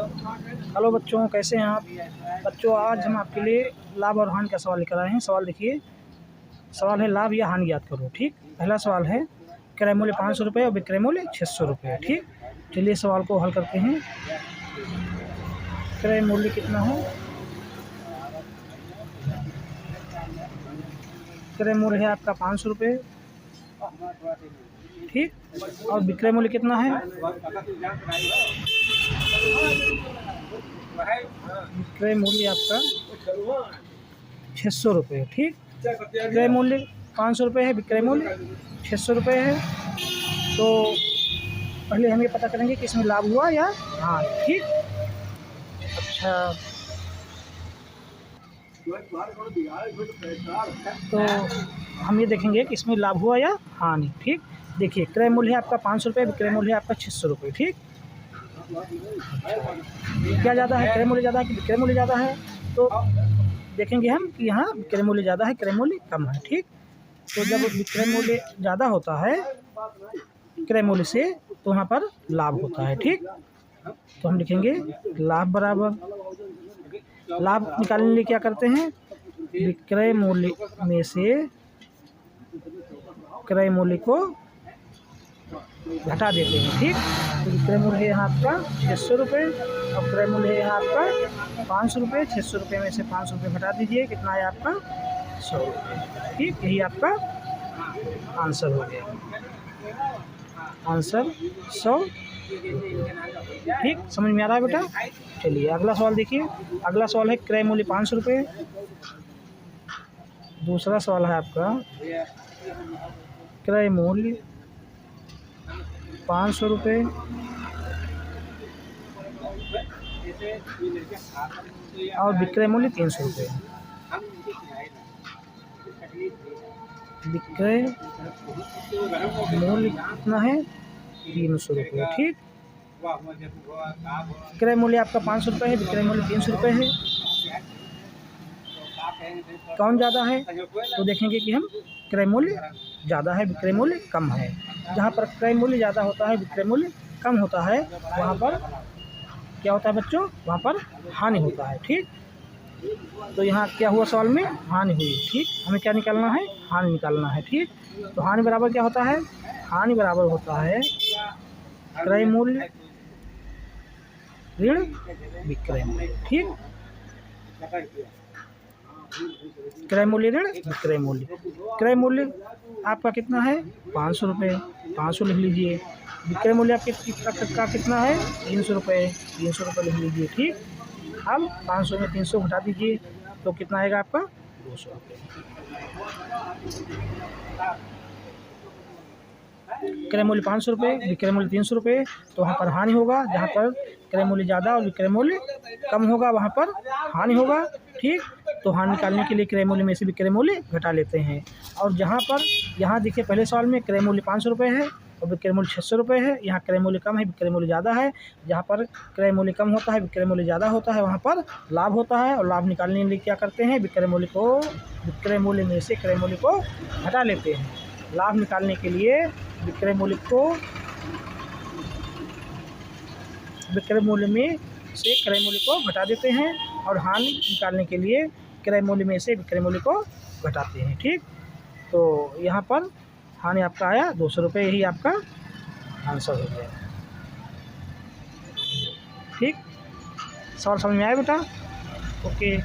Hello बच्चों, कैसे हैं आप बच्चों। आज हम आपके लिए लाभ और हानि का सवाल लेकर आए हैं। सवाल देखिए, सवाल है लाभ या हानि ज्ञात करो। ठीक, पहला सवाल है क्रय मूल्य 500 रुपये और विक्रय मूल्य 600 रुपये। ठीक, चलिए सवाल को हल करते हैं। क्रय मूल्य कितना है? क्रय मूल्य है आपका 500 रुपये। ठीक, और विक्रय मूल्य कितना है? विक्रय मूल्य आपका 600 रुपये। ठीक, क्रय मूल्य 500 रुपये है, विक्रय मूल्य 600 रुपये है। तो पहले हम ये पता करेंगे कि इसमें लाभ हुआ या हानि। ठीक, अच्छा, तो हम ये देखेंगे कि इसमें लाभ हुआ या हानि। ठीक, देखिए क्रय मूल्य है आपका 500 रुपये, विक्रय मूल्य है आपका 600 रुपये। ठीक, क्या ज़्यादा है, क्रय मूल्य ज़्यादा है कि विक्रय मूल्य ज़्यादा है? तो देखेंगे हम कि यहाँ विक्रय मूल्य ज़्यादा है, क्रय मूल्य कम है। ठीक, तो जब विक्रय मूल्य ज़्यादा होता है क्रय मूल्य से तो वहाँ पर लाभ होता है। ठीक, तो हम लिखेंगे लाभ बराबर, लाभ निकालने के लिए क्या करते हैं, विक्रय मूल्य में से क्रय मूल्य को घटा देते हैं। ठीक, तो विक्रय मूल्य है यहाँ आपका 600 रुपये और क्रय मूल्य है यहाँ आपका 500 रुपये। 600 रुपये में से 500 रुपये घटा दीजिए, कितना है आपका 100 रुपये। ठीक, यही आपका आंसर हो गया, आंसर 100। ठीक, समझ में आ रहा है बेटा। चलिए अगला सवाल देखिए। अगला सवाल है क्रय मूल्य 500 रुपये। दूसरा सवाल है आपका क्रय मूल्य 500 रुपये और विक्रय मूल्य 300 रुपये। विक्रय मूल्य कितना है? 300 रुपये। ठीक, क्रय मूल्य आपका 500 रुपये है, विक्रय मूल्य 300 रुपये है। कौन ज़्यादा है? तो देखेंगे कि हम क्रय मूल्य ज़्यादा है, विक्रय मूल्य कम है। जहाँ पर क्रय मूल्य ज़्यादा होता है, विक्रय मूल्य कम होता है, वहाँ पर क्या होता है बच्चों? वहाँ पर हानि होता है। ठीक, तो यहाँ क्या हुआ सवाल में? हानि हुई। ठीक, हमें क्या निकालना है? हानि निकालना है। ठीक, तो हानि बराबर क्या होता है? हानि बराबर होता है क्रय मूल्य ऋण विक्रय मूल्य। ठीक, क्रय मूल्य ऋण विक्रय मूल्य। क्रय मूल्य आपका कितना है? 500 रुपये, 500 लिख लीजिए। विक्रय मूल्य आपका कितना है? 300 रुपये, 300 रुपये लिख लीजिए। ठीक, अब 500 में 300 घटा दीजिए तो कितना आएगा आपका? 200 रुपये। क्रय मूल्य 500 रुपये, विक्रय मूल्य 300 रुपये, तो वहाँ पर हानि होगा। जहाँ पर क्रय मूल्य ज़्यादा और विक्रय मूल्य कम होगा वहाँ पर हानि होगा। ठीक, तो हानि निकालने के लिए क्रय मूल्य में से विक्रय मूल्य घटा लेते हैं। और जहाँ पर यहाँ देखिए पहले सवाल में क्रय मूल्य 500 रुपये है और विक्रय मूल्य 600 रुपये है। यहाँ क्रय मूल्य कम है, विक्रय मूल्य ज़्यादा है। जहाँ पर क्रय मूल्य कम होता है, विक्रय मूल्य ज़्यादा होता है, वहाँ पर लाभ होता है। और लाभ निकालने के लिए क्या करते हैं? विक्रय मूल्य में से क्रय मूल्य को घटा लेते हैं। लाभ निकालने के लिए विक्रय मूल्य में से क्रय मूल्य को घटा देते हैं और हानि निकालने के लिए क्रय मूल्य में से विक्रय मूल्य को घटाते हैं। ठीक, तो यहाँ पर हानि आपका आया 200 रुपये, यही आपका आंसर हो गया। ठीक, सवाल समझ में आया बेटा? ओके।